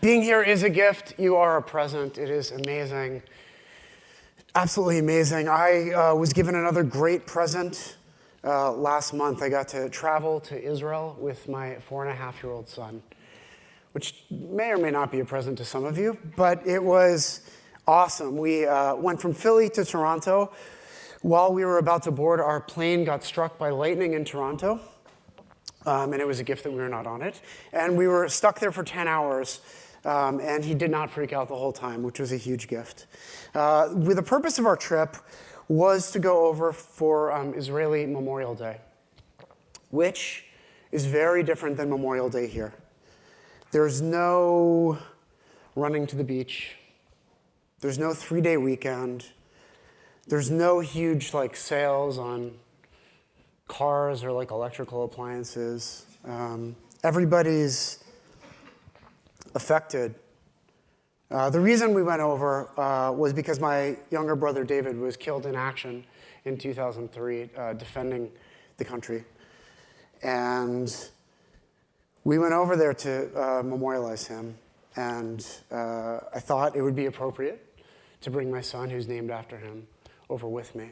Being here is a gift. You are a present. It is amazing. Absolutely amazing. I was given another great present last month. I got to travel to Israel with my 4.5-year-old son, which may or may not be a present to some of you, but it was awesome. We went from Philly to Toronto. While we were about to board, our plane got struck by lightning in Toronto, and it was a gift that we were not on it. And we were stuck there for 10 hours, and he did not freak out the whole time, which was a huge gift. The purpose of our trip was to go over for Israeli Memorial Day, which is very different than Memorial Day here. There's no running to the beach. There's no 3-day weekend. There's no huge sales on cars or electrical appliances. Everybody's affected. The reason we went over was because my younger brother David was killed in action in 2003, defending the country. And we went over there to memorialize him. And I thought it would be appropriate to bring my son, who's named after him, over with me.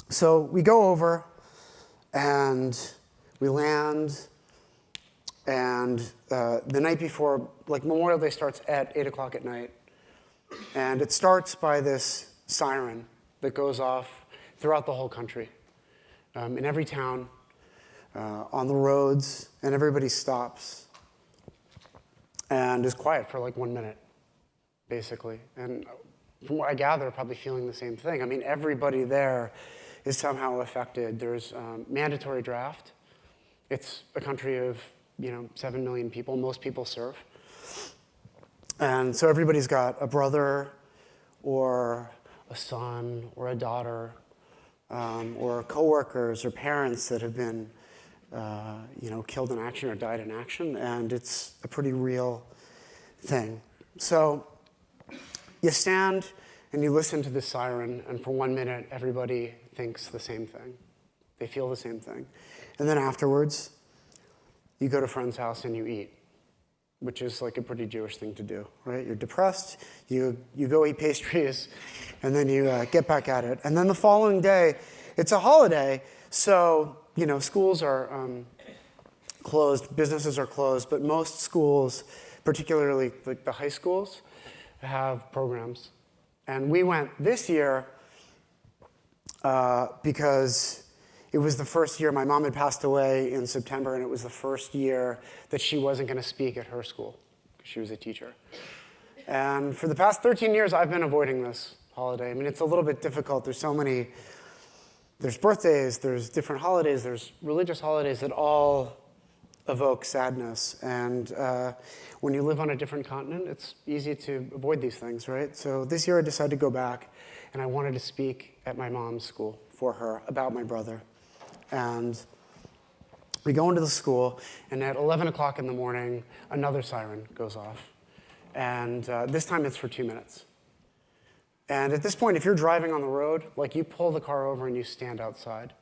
So we go over, and we land, and the night before, Memorial Day starts at 8 o'clock at night, and it starts by this siren that goes off throughout the whole country, in every town, on the roads, and everybody stops and is quiet for 1 minute, basically. And from what I gather, probably feeling the same thing. I mean, everybody there is somehow affected. There's mandatory draft. It's a country of 7 million people. Most people serve. And so everybody's got a brother or a son or a daughter or coworkers or parents that have been killed in action or died in action, and it's a pretty real thing. So you stand and you listen to the siren, and for 1 minute, everybody thinks the same thing. They feel the same thing. And then afterwards, you go to a friend's house and you eat, which is a pretty Jewish thing to do, right? You're depressed, you go eat pastries, and then you get back at it. And then the following day, it's a holiday, so schools are closed, businesses are closed, but most schools, particularly the high schools, have programs. And we went this year because it was the first year. My mom had passed away in September, and it was the first year that she wasn't going to speak at her school because she was a teacher. And for the past 13 years, I've been avoiding this holiday. I mean, it's a little bit difficult. There's birthdays, there's different holidays, there's religious holidays that all evoke sadness. And when you live on a different continent, it's easy to avoid these things, right? So this year I decided to go back, and I wanted to speak at my mom's school for her about my brother. And we go into the school, and at 11 o'clock in the morning, another siren goes off. And this time it's for 2 minutes. And at this point, if you're driving on the road, you pull the car over and you stand outside.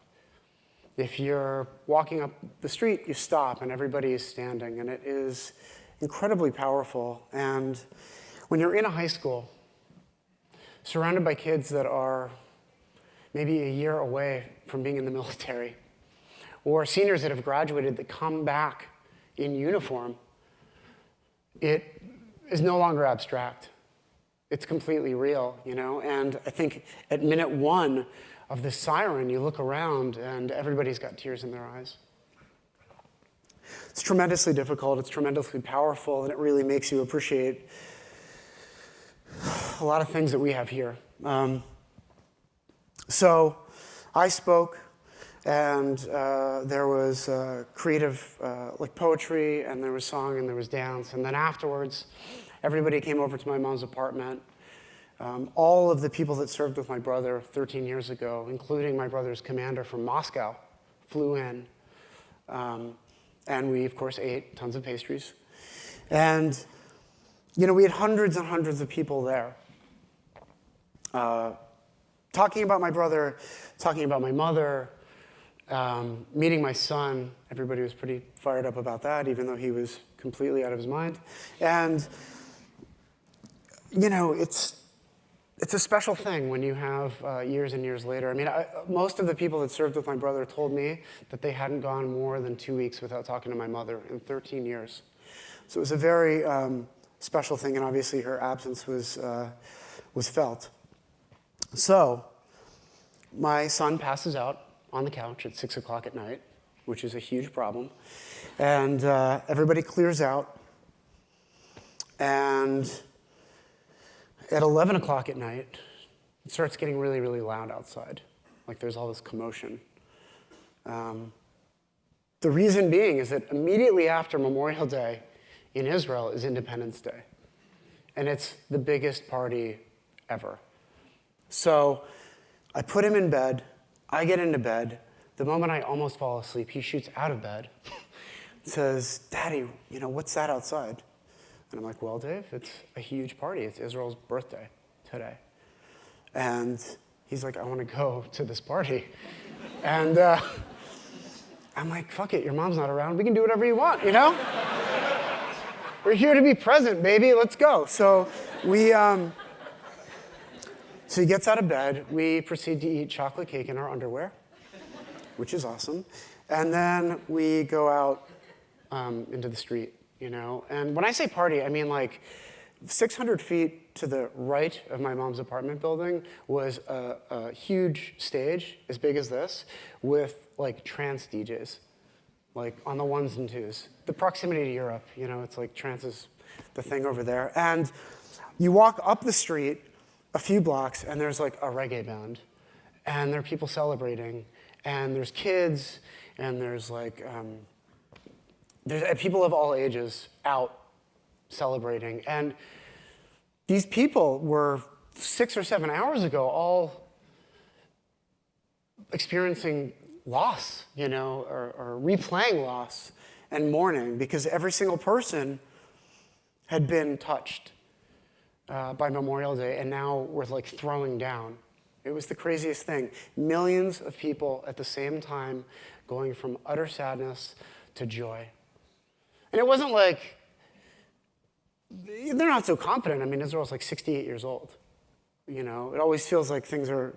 If you're walking up the street, you stop and everybody is standing, and it is incredibly powerful. And when you're in a high school, surrounded by kids that are maybe a year away from being in the military, or seniors that have graduated that come back in uniform, it is no longer abstract. It's completely real, and I think at minute 1 of the siren, you look around and everybody's got tears in their eyes. It's tremendously difficult, it's tremendously powerful, and it really makes you appreciate a lot of things that we have here. So I spoke, and there was creative poetry, and there was song, and there was dance, and then afterwards, everybody came over to my mom's apartment. All of the people that served with my brother 13 years ago, including my brother's commander from Moscow, flew in. And we, of course, ate tons of pastries. And, we had hundreds and hundreds of people there. Talking about my brother, talking about my mother, Meeting my son, everybody was pretty fired up about that, even though he was completely out of his mind. And, it's a special thing when you have years and years later. I mean, most of the people that served with my brother told me that they hadn't gone more than 2 weeks without talking to my mother in 13 years. So it was a very special thing, and obviously her absence was felt. So my son passes out on the couch at 6 o'clock at night, which is a huge problem. And everybody clears out. And at 11 o'clock at night, it starts getting really, really loud outside. Like there's all this commotion. The reason being is that immediately after Memorial Day in Israel is Independence Day. And it's the biggest party ever. So I put him in bed. I get into bed. The moment I almost fall asleep, he shoots out of bed. Says, "Daddy, what's that outside?" And I'm like, "Well, Dave, it's a huge party. It's Israel's birthday today." And he's like, "I want to go to this party." And I'm like, "Fuck it, your mom's not around. We can do whatever you want, We're here to be present, baby. Let's go." So so he gets out of bed. We proceed to eat chocolate cake in our underwear, which is awesome. And then we go out into the street, And when I say party, I mean like 600 feet to the right of my mom's apartment building was a huge stage as big as this with like trance DJs, like on the ones and twos. The proximity to Europe, it's like trance is the thing over there. And you walk up the street a few blocks and there's like a reggae band and there are people celebrating and there's kids and there's like, there's people of all ages out celebrating. And these people were 6 or 7 hours ago all experiencing loss, or replaying loss and mourning because every single person had been touched by Memorial Day, and now we're like throwing down. It was the craziest thing. Millions of people at the same time going from utter sadness to joy. And it wasn't like, they're not so confident. I mean, Israel's like 68 years old. It always feels like things are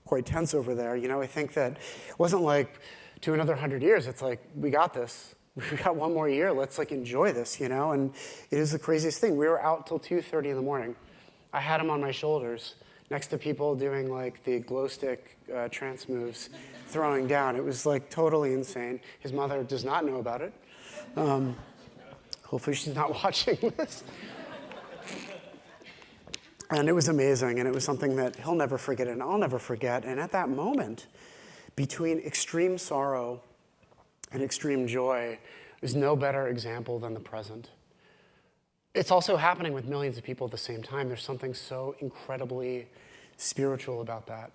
quite tense over there. I think that it wasn't like to another 100 years. It's like, we got this. We got one more year. Let's like enjoy this, And it is the craziest thing. We were out till 2:30 in the morning. I had him on my shoulders next to people doing like the glow stick trance moves, throwing down. It was like totally insane. His mother does not know about it. Hopefully she's not watching this. And it was amazing, and it was something that he'll never forget and I'll never forget. And at that moment, between extreme sorrow and extreme joy, there's no better example than the present. It's also happening with millions of people at the same time. There's something so incredibly spiritual about that.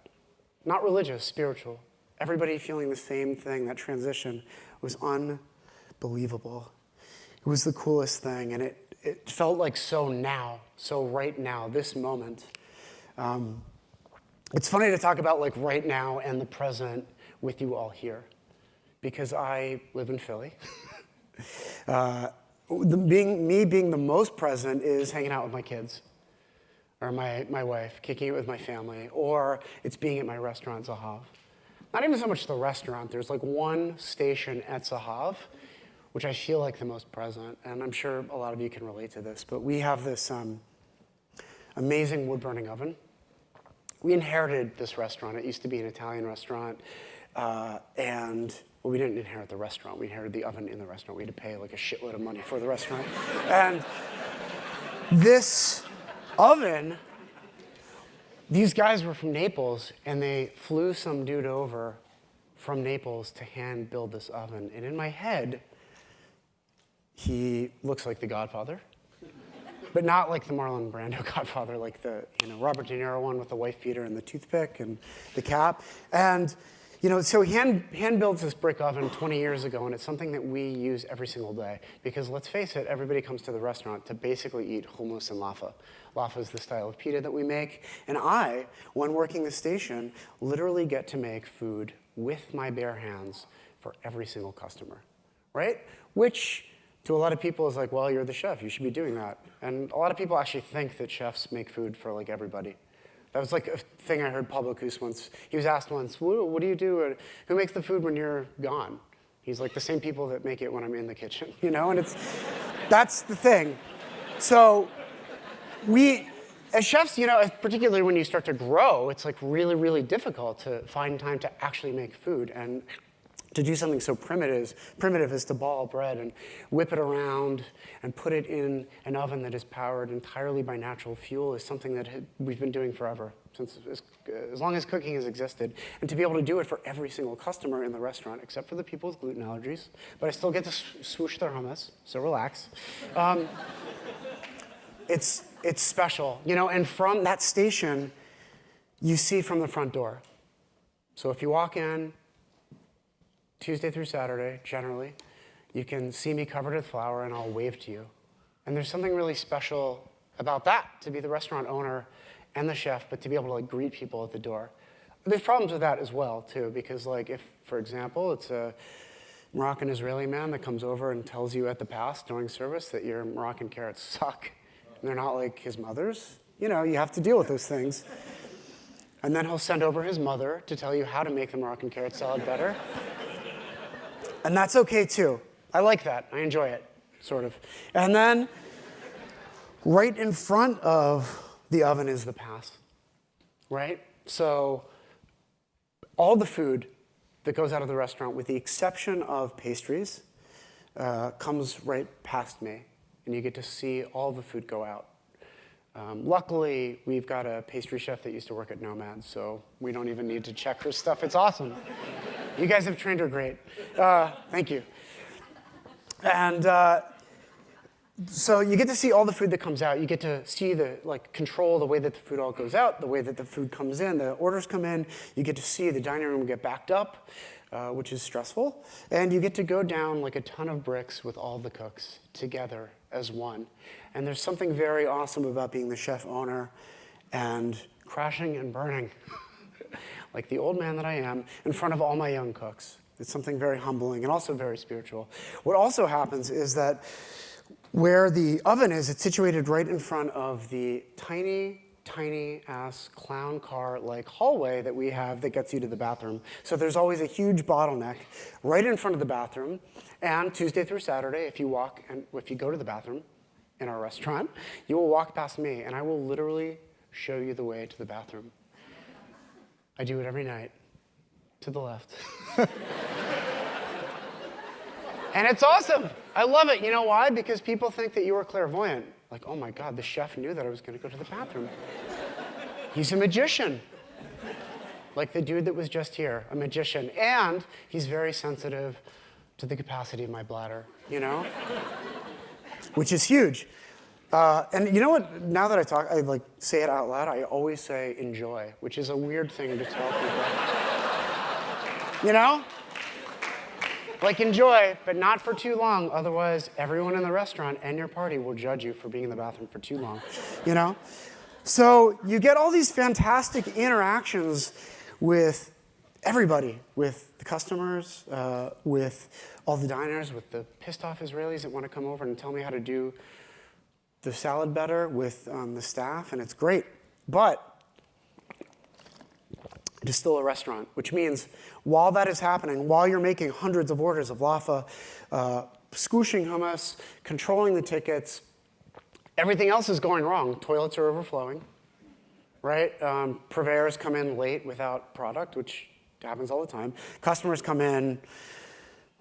Not religious, spiritual. Everybody feeling the same thing. That transition was unbelievable. It was the coolest thing, and it felt like so right now, this moment. It's funny to talk about like right now and the present with you all here, because I live in Philly. Being the most present is hanging out with my kids, or my wife, kicking it with my family, or it's being at my restaurant, Zahav. Not even so much the restaurant. There's like one station at Zahav, which I feel like the most present, and I'm sure a lot of you can relate to this, but we have this amazing wood-burning oven. We inherited this restaurant. It used to be an Italian restaurant, we didn't inherit the restaurant. We inherited the oven in the restaurant. We had to pay like a shitload of money for the restaurant. And this oven, these guys were from Naples, and they flew some dude over from Naples to hand build this oven. And in my head, he looks like the Godfather, but not like the Marlon Brando Godfather, like the Robert De Niro one with the wife beater and the toothpick and the cap. And so he hand builds this brick oven 20 years ago, and it's something that we use every single day. Because let's face it, everybody comes to the restaurant to basically eat hummus and laffa. Laffa is the style of pita that we make. And I, when working the station, literally get to make food with my bare hands for every single customer, right? Which to a lot of people is like, well, you're the chef, you should be doing that. And a lot of people actually think that chefs make food for like everybody. That was like a thing I heard Pablo Cus once. He was asked once, what do you do? Who makes the food when you're gone? He's like, the same people that make it when I'm in the kitchen, you know? And that's the thing. So we, as chefs, you know, particularly when you start to grow, it's like really, really difficult to find time to actually make food. And to do something so primitive as to ball bread and whip it around and put it in an oven that is powered entirely by natural fuel is something that we've been doing forever, since as long as cooking has existed. And to be able to do it for every single customer in the restaurant, except for the people with gluten allergies, but I still get to swoosh their hummus, so relax. It's special, you know, and from that station, you see from the front door. So if you walk in, Tuesday through Saturday, generally, you can see me covered with flour and I'll wave to you. And there's something really special about that, to be the restaurant owner and the chef, but to be able to like greet people at the door. There's problems with that as well, too, because like if, for example, it's a Moroccan Israeli man that comes over and tells you at the pass during service that your Moroccan carrots suck, and they're not like his mother's, you know, you have to deal with those things. And then he'll send over his mother to tell you how to make the Moroccan carrot salad better. And that's okay, too. I like that. I enjoy it, sort of. And then right in front of the oven is the pass, right? So all the food that goes out of the restaurant, with the exception of pastries, comes right past me. And you get to see all the food go out. Luckily, we've got a pastry chef that used to work at Nomad, so we don't even need to check her stuff. It's awesome. You guys have trained her great. Thank you. And so you get to see all the food that comes out. You get to see control the way that the food all goes out, the way that the food comes in, the orders come in. You get to see the dining room get backed up, which is stressful. And you get to go down like a ton of bricks with all the cooks together as one. And there's something very awesome about being the chef owner and crashing and burning like the old man that I am, in front of all my young cooks. It's something very humbling and also very spiritual. What also happens is that where the oven is, it's situated right in front of the tiny, tiny-ass clown car-like hallway that we have that gets you to the bathroom. So there's always a huge bottleneck right in front of the bathroom. And Tuesday through Saturday, if you go to the bathroom in our restaurant, you will walk past me, and I will literally show you the way to the bathroom. I do it every night, to the left. And it's awesome. I love it. You know why? Because people think that you are clairvoyant. Like, oh my God, the chef knew that I was going to go to the bathroom. He's a magician. Like the dude that was just here, a magician. And he's very sensitive to the capacity of my bladder, you know? Which is huge. And you know what? Now that I like say it out loud, I always say enjoy, which is a weird thing to tell people. You know? Like enjoy, but not for too long. Otherwise, everyone in the restaurant and your party will judge you for being in the bathroom for too long. You know? So you get all these fantastic interactions with everybody, with the customers, with all the diners, with the pissed off Israelis that want to come over and tell me how to do the salad better, with the staff, and it's great. But it is still a restaurant, which means while that is happening, while you're making hundreds of orders of laffa, squooshing hummus, controlling the tickets, everything else is going wrong. Toilets are overflowing, right? Purveyors come in late without product, which happens all the time. Customers come in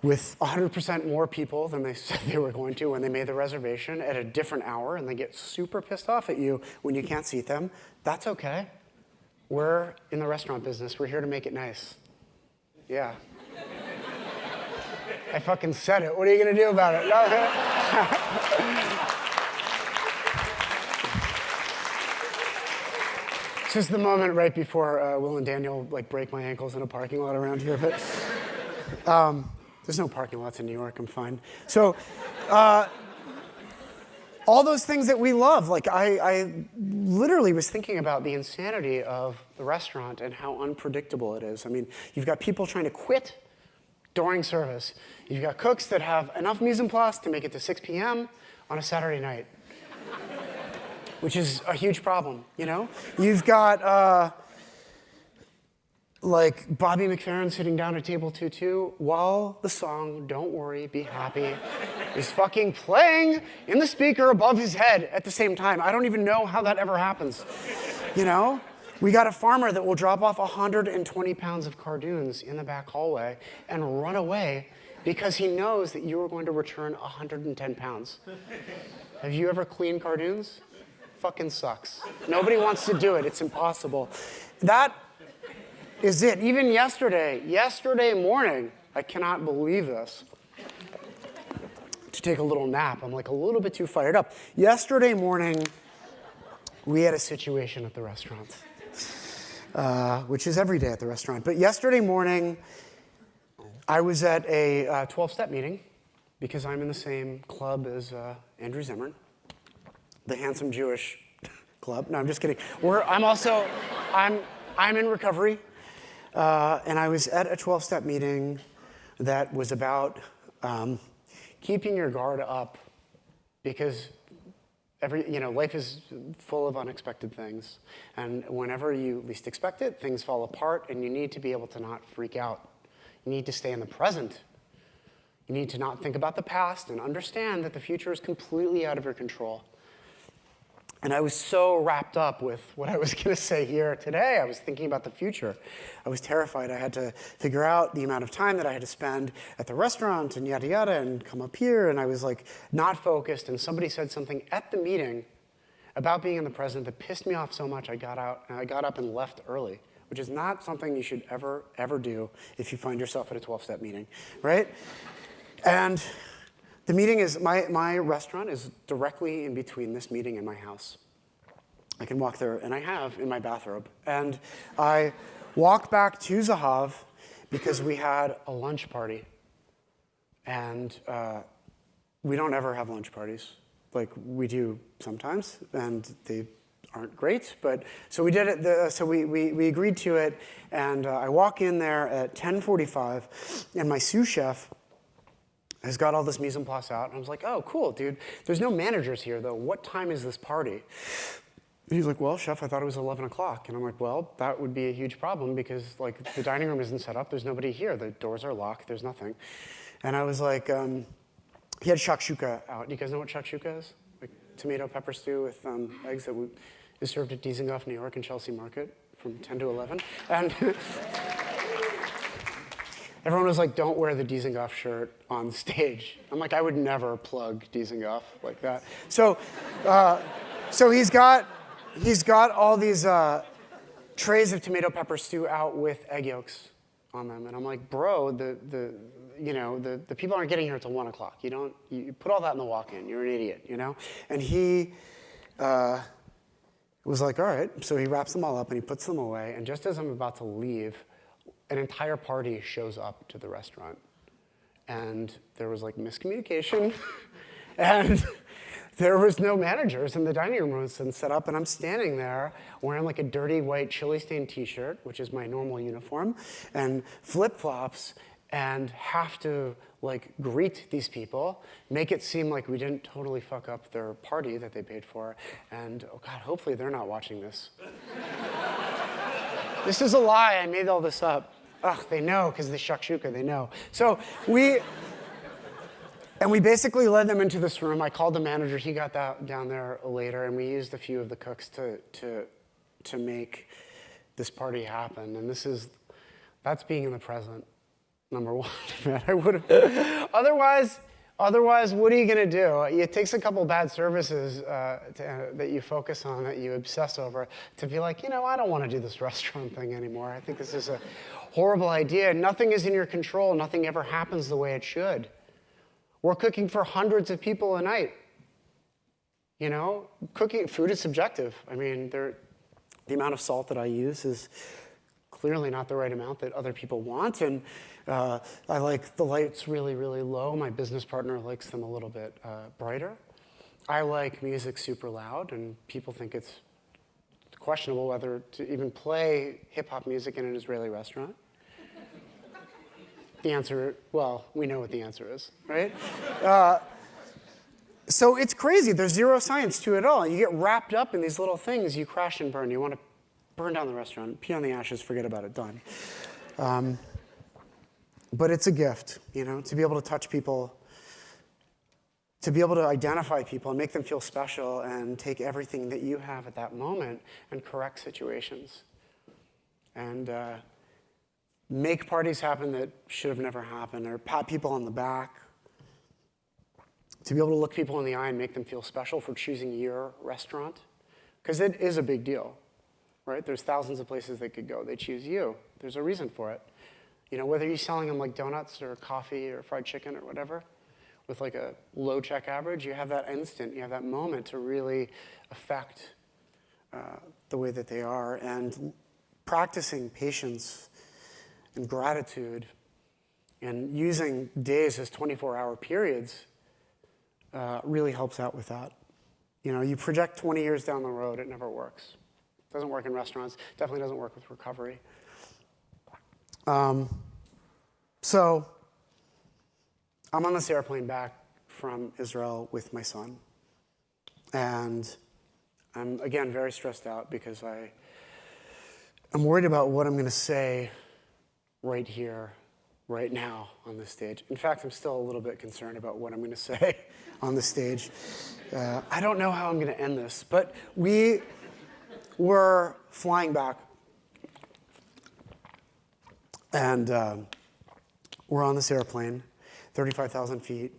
with 100% more people than they said they were going to when they made the reservation at a different hour, and they get super pissed off at you when you can't seat them. That's okay. We're in the restaurant business. We're here to make it nice. Yeah. I fucking said it. What are you going to do about it? This is the moment right before Will and Daniel break my ankles in a parking lot around here. But there's no parking lots in New York. I'm fine. So all those things that we love. Like I literally was thinking about the insanity of the restaurant and how unpredictable it is. I mean, you've got people trying to quit during service. You've got cooks that have enough mise en place to make it to 6 p.m. on a Saturday night, which is a huge problem, you know? You've got like Bobby McFerrin sitting down at table 2-2 while the song Don't Worry, Be Happy is fucking playing in the speaker above his head at the same time. I don't even know how that ever happens, you know? We got a farmer that will drop off 120 pounds of cardoons in the back hallway and run away because he knows that you are going to return 110 pounds. Have you ever cleaned cardoons? Fucking sucks. Nobody wants to do it. It's impossible. That is it. Even yesterday morning, I cannot believe this, to take a little nap. I'm like a little bit too fired up. Yesterday morning, we had a situation at the restaurant, which is every day at the restaurant. But yesterday morning, I was at a 12-step meeting because I'm in the same club as Andrew Zimmern, the handsome Jewish club. No, I'm just kidding. I'm in recovery. And I was at a 12-step meeting that was about keeping your guard up because life is full of unexpected things. And whenever you least expect it, things fall apart, and you need to be able to not freak out. You need to stay in the present. You need to not think about the past and understand that the future is completely out of your control. And I was so wrapped up with what I was going to say here today. I was thinking about the future. I was terrified. I had to figure out the amount of time that I had to spend at the restaurant and yada yada and come up here. And I was like not focused. And somebody said something at the meeting about being in the present that pissed me off so much I got up and left early, which is not something you should ever do if you find yourself at a 12-step meeting, right? And the meeting is, my restaurant is directly in between this meeting and my house. I can walk there, and I have in my bathrobe. And I walk back to Zahav because we had a lunch party. And we don't ever have lunch parties. Like, we do sometimes, and they aren't great. But so we did it, so we agreed to it, and I walk in there at 10:45, and my sous chef has got all this mise en place out. And I was like, oh, cool, dude. There's no managers here, though. What time is this party? And he's like, well, chef, I thought it was 11 o'clock. And I'm like, well, that would be a huge problem because, like, the dining room isn't set up. There's nobody here. The doors are locked. There's nothing. And I was like, he had shakshuka out. Do you guys know what shakshuka is? Like tomato pepper stew with eggs that is served at Dizengoff, New York, and Chelsea Market from 10 to 11. And everyone was like, don't wear the Dizengoff shirt on stage. I'm like, I would never plug Dizengoff like that. So he's got all these trays of tomato pepper stew out with egg yolks on them. And I'm like, bro, the people aren't getting here until 1 o'clock. You put all that in the walk-in. You're an idiot, you know? And he was like, all right. So he wraps them all up and he puts them away. And just as I'm about to leave, an entire party shows up to the restaurant. And there was like miscommunication. And there was no managers, and the dining room was set up, and I'm standing there wearing like a dirty white chili-stained t-shirt, which is my normal uniform, and flip-flops, and have to like greet these people, make it seem like we didn't totally fuck up their party that they paid for, and oh God, hopefully they're not watching this. This is a lie, I made all this up. Ugh, they know, because the shakshuka, they know. So we basically led them into this room. I called the manager. He got down there later, and we used a few of the cooks to make this party happen. And that's being in the present, number one. Man, I would have. Otherwise, what are you going to do? It takes a couple bad services that you focus on, that you obsess over, to be like, I don't want to do this restaurant thing anymore. I think this is a horrible idea. Nothing is in your control. Nothing ever happens the way it should. We're cooking for hundreds of people a night. Food is subjective. I mean, the amount of salt that I use is clearly not the right amount that other people want. And I like the lights really, really low. My business partner likes them a little bit brighter. I like music super loud, and people think it's questionable whether to even play hip-hop music in an Israeli restaurant. The answer, well, we know what the answer is, right? So it's crazy. There's zero science to it all. You get wrapped up in these little things. You crash and burn. You want to burn down the restaurant, pee on the ashes, forget about it, done. But it's a gift, to be able to touch people, to be able to identify people and make them feel special and take everything that you have at that moment and correct situations. And make parties happen that should have never happened, or pat people on the back. To be able to look people in the eye and make them feel special for choosing your restaurant. Because it is a big deal, right? There's thousands of places they could go. They choose you. There's a reason for it. Whether you're selling them like donuts or coffee or fried chicken or whatever, with like a low check average, you have that instant, you have that moment to really affect the way that they are. And practicing patience and gratitude and using days as 24-hour periods really helps out with that. You project 20 years down the road, it never works. It doesn't work in restaurants, definitely doesn't work with recovery. So I'm on this airplane back from Israel with my son. And I'm, again, very stressed out because I'm worried about what I'm going to say right here, right now on this stage. In fact, I'm still a little bit concerned about what I'm going to say on the stage. I don't know how I'm going to end this, but we were flying back, and we're on this airplane, 35,000 feet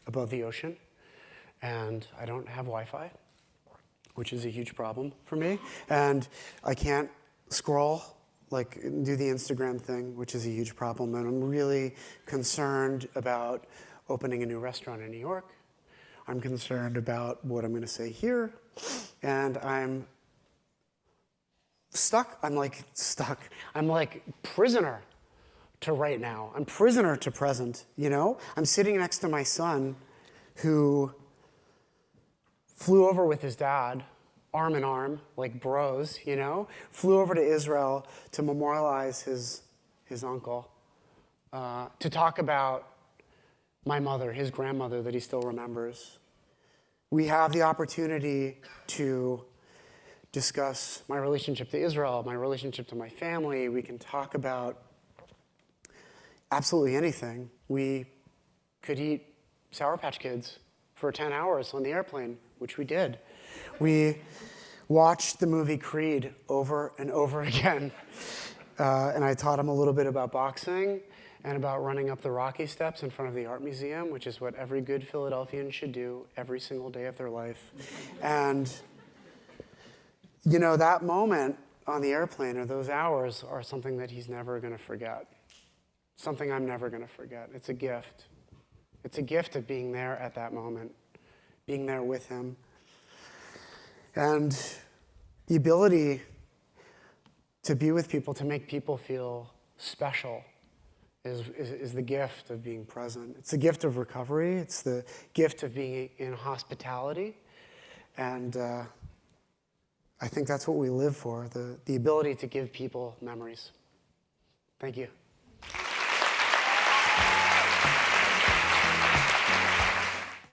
above the ocean, and I don't have Wi-Fi, which is a huge problem for me, and I can't scroll, do the Instagram thing, which is a huge problem, and I'm really concerned about opening a new restaurant in New York. I'm concerned about what I'm going to say here, and I'm stuck. I'm stuck. I'm prisoner to right now. I'm prisoner to present, I'm sitting next to my son who flew over with his dad, arm in arm, like bros, flew over to Israel to memorialize his uncle, to talk about my mother, his grandmother that he still remembers. We have the opportunity to discuss my relationship to Israel, my relationship to my family. We can talk about absolutely anything. We could eat Sour Patch Kids for 10 hours on the airplane, which we did. We watched the movie Creed over and over again. And I taught him a little bit about boxing and about running up the Rocky steps in front of the art museum, which is what every good Philadelphian should do every single day of their life. And, that moment on the airplane or those hours are something that he's never going to forget. Something I'm never going to forget. It's a gift. It's a gift of being there at that moment, being there with him. And the ability to be with people, to make people feel special is the gift of being present. It's the gift of recovery. It's the gift of being in hospitality. And I think that's what we live for, the ability to give people memories. Thank you.